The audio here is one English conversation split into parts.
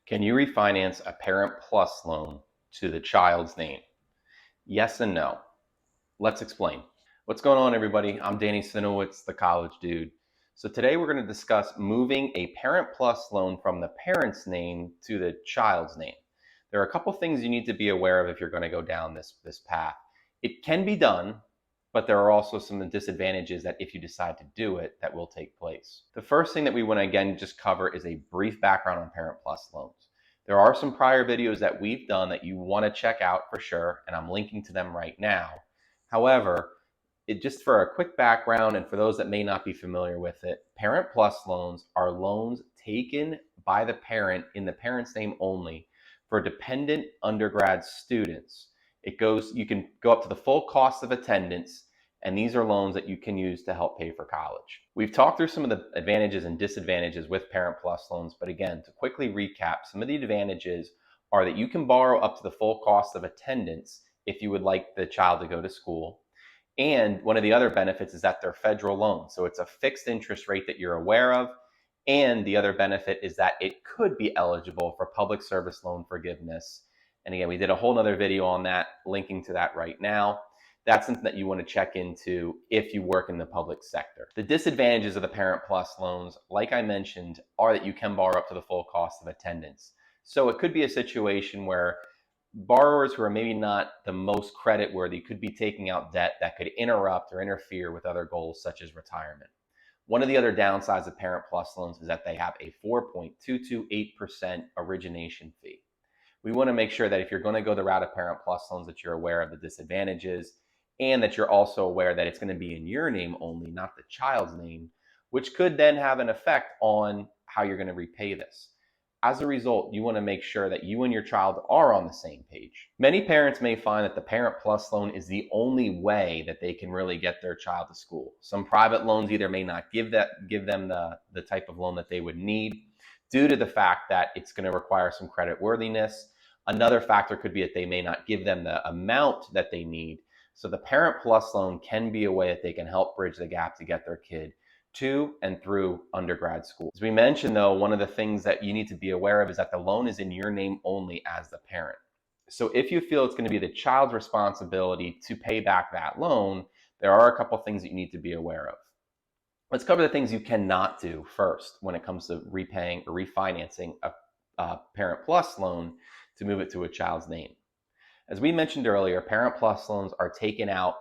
Can you refinance a Parent Plus loan to the child's name? Yes and no. Let's explain. What's going on, everybody? I'm Danny Sinowitz, the college dude. So today we're going to discuss moving a Parent Plus loan from the parent's name to the child's name. There are a couple things you need to be aware of if you're going to go down this path. It can be done, but there are also some disadvantages that if you decide to do it, that will take place. The first thing that we want to again just cover is a brief background on Parent Plus loans. There are some prior videos that we've done that you want to check out for sure, and I'm linking to them right now. However, just for a quick background and for those that may not be familiar with it, Parent Plus loans are loans taken by the parent in the parent's name only for dependent undergrad students. You can go up to the full cost of attendance, and these are loans that you can use to help pay for college. We've talked through some of the advantages and disadvantages with Parent Plus loans, but again, to quickly recap, some of the advantages are that you can borrow up to the full cost of attendance if you would like the child to go to school. And one of the other benefits is that they're federal loans. So it's a fixed interest rate that you're aware of. And the other benefit is that it could be eligible for public service loan forgiveness. And again, we did a whole nother video on that, linking to that right now. That's something that you want to check into if you work in the public sector. The disadvantages of the Parent Plus loans, like I mentioned, are that you can borrow up to the full cost of attendance. So it could be a situation where borrowers who are maybe not the most credit worthy could be taking out debt that could interrupt or interfere with other goals such as retirement. One of the other downsides of Parent Plus loans is that they have a 4.228% origination fee. We want to make sure that if you're going to go the route of Parent Plus loans, that you're aware of the disadvantages and that you're also aware that it's going to be in your name only, not the child's name, which could then have an effect on how you're going to repay this. As a result, you want to make sure that you and your child are on the same page. Many parents may find that the Parent Plus loan is the only way that they can really get their child to school. Some private loans either may not give them the type of loan that they would need due to the fact that it's going to require some credit worthiness. Another factor could be that they may not give them the amount that they need. So the Parent Plus loan can be a way that they can help bridge the gap to get their kid to and through undergrad school. As we mentioned, though, one of the things that you need to be aware of is that the loan is in your name only as the parent. So if you feel it's going to be the child's responsibility to pay back that loan, there are a couple things that you need to be aware of. Let's cover the things you cannot do first when it comes to repaying or refinancing a Parent Plus loan to move it to a child's name. As we mentioned earlier, Parent Plus loans are taken out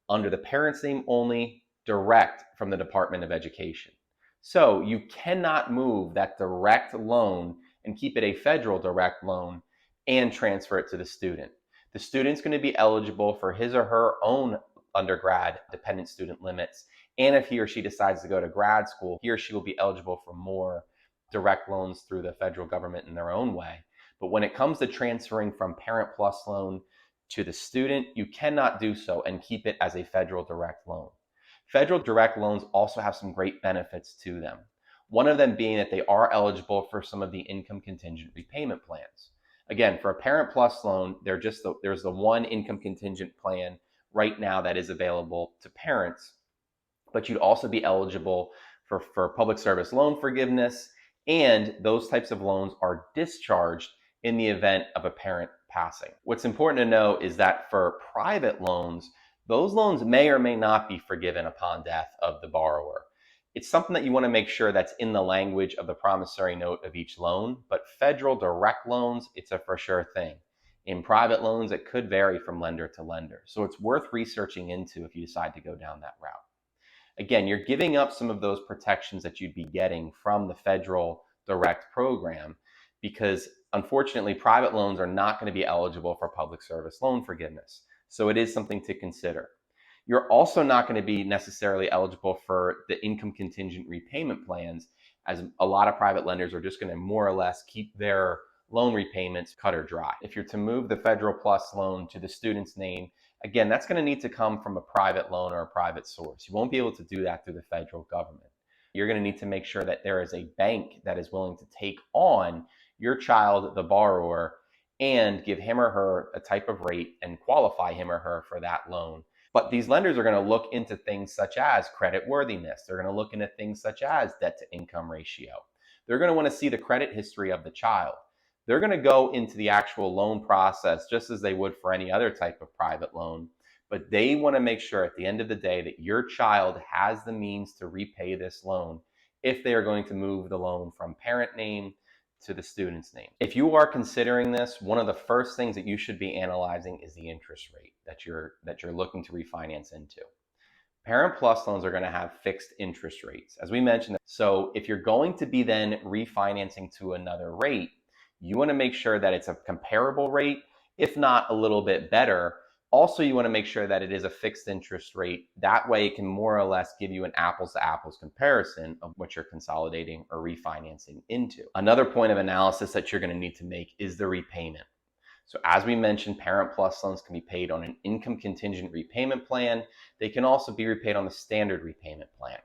under the parent's name only, direct from the Department of Education. So you cannot move that direct loan and keep it a federal direct loan and transfer it to the student. The student's going to be eligible for his or her own undergrad dependent student limits. And if he or she decides to go to grad school, he or she will be eligible for more direct loans through the federal government in their own way. But when it comes to transferring from Parent Plus loan to the student, you cannot do so and keep it as a federal direct loan. Federal direct loans also have some great benefits to them. One of them being that they are eligible for some of the income contingent repayment plans. Again, for a Parent Plus loan, there's the one income contingent plan right now that is available to parents, but you'd also be eligible for public service loan forgiveness, and those types of loans are discharged in the event of a parent passing. What's important to know is that for private loans, those loans may or may not be forgiven upon death of the borrower. It's something that you want to make sure that's in the language of the promissory note of each loan, but federal direct loans, it's a for sure thing. In private loans, it could vary from lender to lender. So it's worth researching into if you decide to go down that route. Again, you're giving up some of those protections that you'd be getting from the federal direct program because unfortunately, private loans are not going to be eligible for public service loan forgiveness. So it is something to consider. You're also not going to be necessarily eligible for the income contingent repayment plans, as a lot of private lenders are just going to more or less keep their loan repayments cut or dry. If you're to move the Federal Plus loan to the student's name, again, that's going to need to come from a private loan or a private source. You won't be able to do that through the federal government. You're going to need to make sure that there is a bank that is willing to take on your child, the borrower, and give him or her a type of rate and qualify him or her for that loan. But these lenders are going to look into things such as credit worthiness. They're going to look into things such as debt to income ratio. They're going to want to see the credit history of the child. They're going to go into the actual loan process just as they would for any other type of private loan. But they want to make sure at the end of the day that your child has the means to repay this loan if they are going to move the loan from parent name to the student's name. If you are considering this, one of the first things that you should be analyzing is the interest rate that you're looking to refinance into. Parent Plus loans are going to have fixed interest rates, as we mentioned. So if you're going to be then refinancing to another rate, you want to make sure that it's a comparable rate, if not a little bit better. Also, you want to make sure that it is a fixed interest rate. That way it can more or less give you an apples to apples comparison of what you're consolidating or refinancing into. Another point of analysis that you're going to need to make is the repayment. So as we mentioned, Parent Plus loans can be paid on an income contingent repayment plan. They can also be repaid on the standard repayment plan.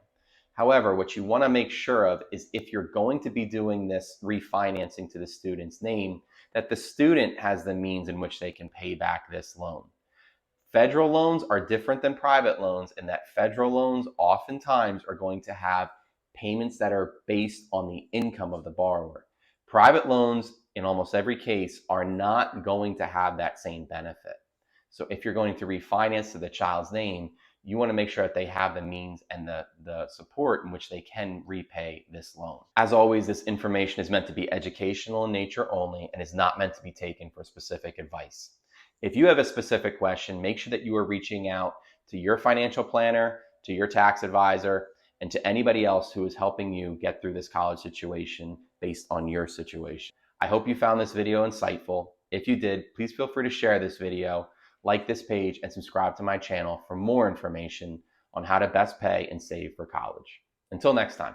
However, what you want to make sure of is if you're going to be doing this refinancing to the student's name, that the student has the means in which they can pay back this loan. Federal loans are different than private loans in that federal loans oftentimes are going to have payments that are based on the income of the borrower. Private loans, in almost every case, are not going to have that same benefit. So if you're going to refinance to the child's name, you want to make sure that they have the means and the support in which they can repay this loan. As always, this information is meant to be educational in nature only and is not meant to be taken for specific advice. If you have a specific question, make sure that you are reaching out to your financial planner, to your tax advisor, and to anybody else who is helping you get through this college situation based on your situation. I hope you found this video insightful. If you did, please feel free to share this video, like this page, and subscribe to my channel for more information on how to best pay and save for college. Until next time.